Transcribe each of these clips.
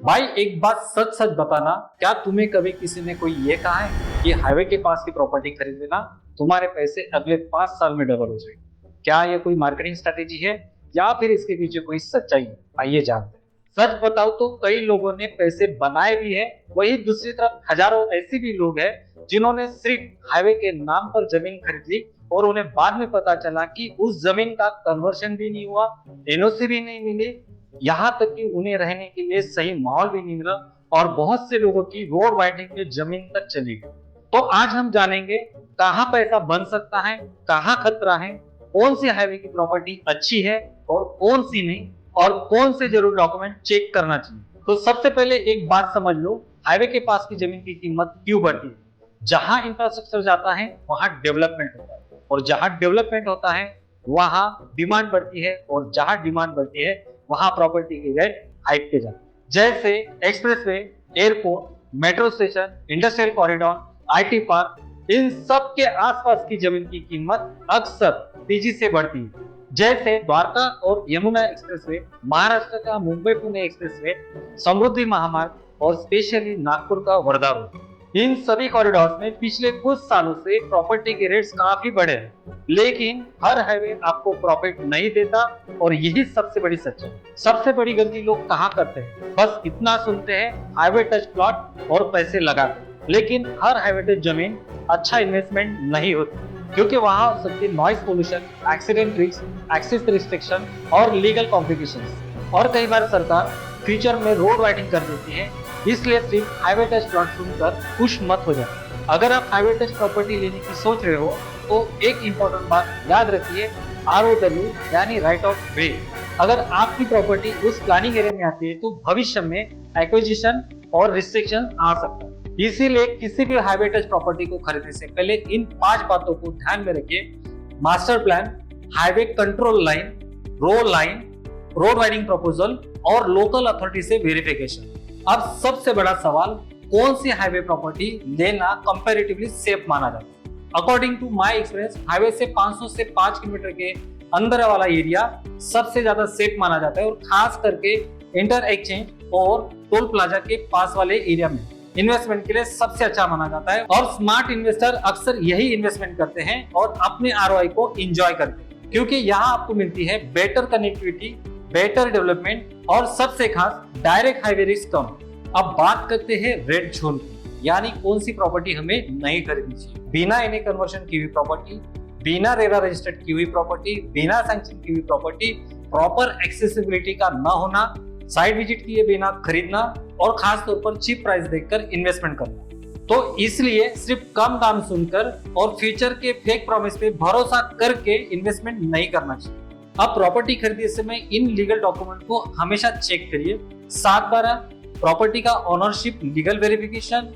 भाई एक बात सच सच बताना, क्या तुम्हें कभी किसी ने कोई ये कहा है कि हाईवे के पास की प्रॉपर्टी खरीद लेना, तुम्हारे पैसे अगले 5 साल में डबल हो जाएंगे? क्या ये कोई मार्केटिंग स्ट्रेटेजी है या फिर इसके पीछे कोई सच्चाई है? आइए जानते हैं। सच बताओ तो कई लोगों ने पैसे बनाए भी है, वही दूसरी तरफ हजारों ऐसे भी लोग हैं जिन्होंने सिर्फ हाईवे के नाम पर जमीन खरीद ली और उन्हें बाद में पता चला कि उस जमीन का कन्वर्शन भी नहीं हुआ, एनओसी भी नहीं मिली, यहाँ तक कि उन्हें रहने के लिए सही माहौल भी नहीं मिला और बहुत से लोगों की रोड वाइडिंग में जमीन तक चली गई। तो आज हम जानेंगे कहाँ पैसा बन सकता है, कहाँ खतरा है, कौन सी हाईवे की प्रॉपर्टी अच्छी है और कौन सी नहीं, और कौन से जरूर डॉक्यूमेंट चेक करना चाहिए। तो सबसे पहले एक बात समझ लो, हाईवे के पास की जमीन की कीमत क्यों बढ़ती है? जहां इंफ्रास्ट्रक्चर जाता है वहां डेवलपमेंट होता है, और जहां डेवलपमेंट होता है वहां डिमांड बढ़ती है, और जहां डिमांड बढ़ती है वहां प्रॉपर्टी के रेट हाइक जाते हैं। जैसे expressway, airport, metro station, industrial corridor, IT park, इन सब के आसपास की जमीन की कीमत अक्सर तेजी से बढ़ती है। जैसे द्वारका और यमुना एक्सप्रेसवे, महाराष्ट्र का मुंबई पुणे एक्सप्रेसवे, समृद्धि महामार्ग और स्पेशली नागपुर का वर्धा रोड। इन सभी कॉरिडोर में पिछले कुछ सालों से प्रॉपर्टी के रेट्स काफी बढ़े हैं, लेकिन हर हाईवे आपको प्रॉफिट नहीं देता, और यही सबसे बड़ी सच्चाई। सबसे बड़ी गलती लोग कहाँ करते हैं, बस इतना सुनते हैं हाईवे टच प्लॉट और पैसे लगाते हैं, लेकिन हर हाईवे टच जमीन अच्छा इन्वेस्टमेंट नहीं होती, क्योंकि वहां हो सकती noise pollution, accident risk, access restriction और लीगल कॉम्प्लिकेशंस। और कई बार सरकार फ्यूचर में रोड वाइडिंग कर देती है, इसलिए सिर्फ हाईवे टच प्लॉट सुनकर खुश मत हो जाए। अगर आप हाईवे टच प्रॉपर्टी लेने की सोच रहे हो तो एक इम्पोर्टेंट बात याद रखिए, ROW यानी राइट ऑफ वे। अगर आपकी प्रॉपर्टी उस प्लानिंग एरिया में आती है तो भविष्य में एक्विजिशन और रिस्ट्रिक्शन आ सकता है। इसीलिए किसी भी हाईवे टच प्रॉपर्टी को खरीदने से पहले इन 5 बातों को ध्यान में रखिए: master plan, highway control line, road widening proposal और लोकल अथॉरिटी से वेरिफिकेशन। अब सबसे बड़ा सवाल, कौन सी हाईवे प्रॉपर्टी लेना कंपैरेटिवली सेफ माना जाता है? According to my experience, highway से 500 से 5 किलोमीटर के अंदर वाला एरिया सबसे ज्यादा सेफ माना जाता है, और खास करके इंटर एक्सचेंज और टोल प्लाजा के पास वाले एरिया में इन्वेस्टमेंट के लिए सबसे अच्छा माना जाता है। और स्मार्ट इन्वेस्टर अक्सर यही इन्वेस्टमेंट करते हैं और अपने ROI को एंजॉय करते हैं, क्योंकि यहाँ आपको मिलती है बेटर कनेक्टिविटी, बेटर डेवलपमेंट और सबसे खास डायरेक्ट हाईवे रिस्क कम। अब बात करते हैं रेड जोन की, यानी कौन सी प्रॉपर्टी हमें नहीं खरीदनी चाहिए। बिना एनए कन्वर्शन की हुई प्रॉपर्टी, बिना रेरा रजिस्टर्ड की हुई प्रॉपर्टी, बिना सैंक्शन की हुई प्रॉपर्टी, प्रॉपर एक्सेसिबिलिटी का न होना, साइट विजिट किए बिना खरीदना, और खास तौर पर चीप प्राइस देखकर इन्वेस्टमेंट करना। तो इसलिए सिर्फ कम दाम सुनकर और फ्यूचर के फेक प्रॉमिस पे भरोसा करके इन्वेस्टमेंट नहीं करना चाहिए। अब प्रॉपर्टी खरीदते समय इन लीगल डॉक्यूमेंट को हमेशा चेक करिए। 7/12 प्रॉपर्टी का ओनरशिप लीगल वेरिफिकेशन,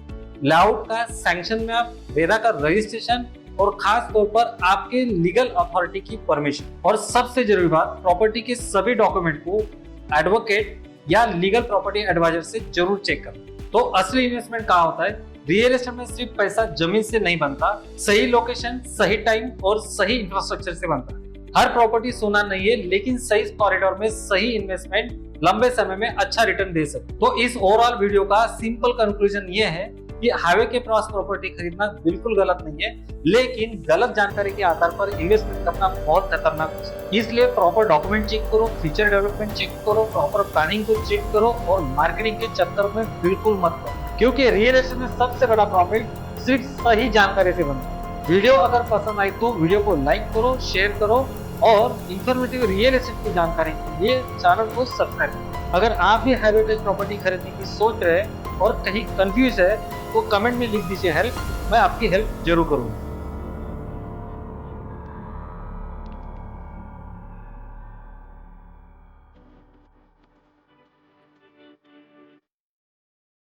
लेआउट का सैंक्शन मैप, रेरा का रजिस्ट्रेशन, और खास तौर पर आपके लीगल अथॉरिटी की परमिशन। और सबसे जरूरी बात, प्रॉपर्टी के सभी डॉक्यूमेंट को एडवोकेट या लीगल प्रॉपर्टी एडवाइजर से जरूर चेक करना। तो असली इन्वेस्टमेंट कहाँ होता है? रियल एस्टेट में सिर्फ पैसा जमीन से नहीं बनता, सही लोकेशन, सही टाइम और सही इंफ्रास्ट्रक्चर से बनता है। हर प्रॉपर्टी सोना नहीं है, लेकिन सही कॉरिडोर में सही इन्वेस्टमेंट लंबे समय में अच्छा रिटर्न दे सकते। तो इस ओवरऑल वीडियो का सिंपल कंक्लूजन ये है कि हाईवे के पास प्रॉपर्टी खरीदना बिल्कुल गलत नहीं है, लेकिन गलत जानकारी के आधार पर इन्वेस्टमेंट करना बहुत खतरनाक है। इसलिए प्रॉपर डॉक्यूमेंट चेक करो, फ्यूचर डेवलपमेंट चेक करो, प्रॉपर प्लानिंग को चेक करो, और मार्केटिंग के चक्कर में बिल्कुल मत करो, क्योंकि रियल एस्टेट में सबसे बड़ा प्रॉफिट सिर्फ सही जानकारी से बनता है। वीडियो अगर पसंद आई तो वीडियो को लाइक करो, शेयर करो, और इंफॉर्मेटिव रियल एस्टेट की जानकारी के लिए चैनल को सब्सक्राइब करो। अगर आप भी हाईवे टच प्रॉपर्टी खरीदने की सोच रहे हैं और कहीं कंफ्यूज है तो कमेंट में लिख दीजिए हेल्प, मैं आपकी हेल्प जरूर करूँगा।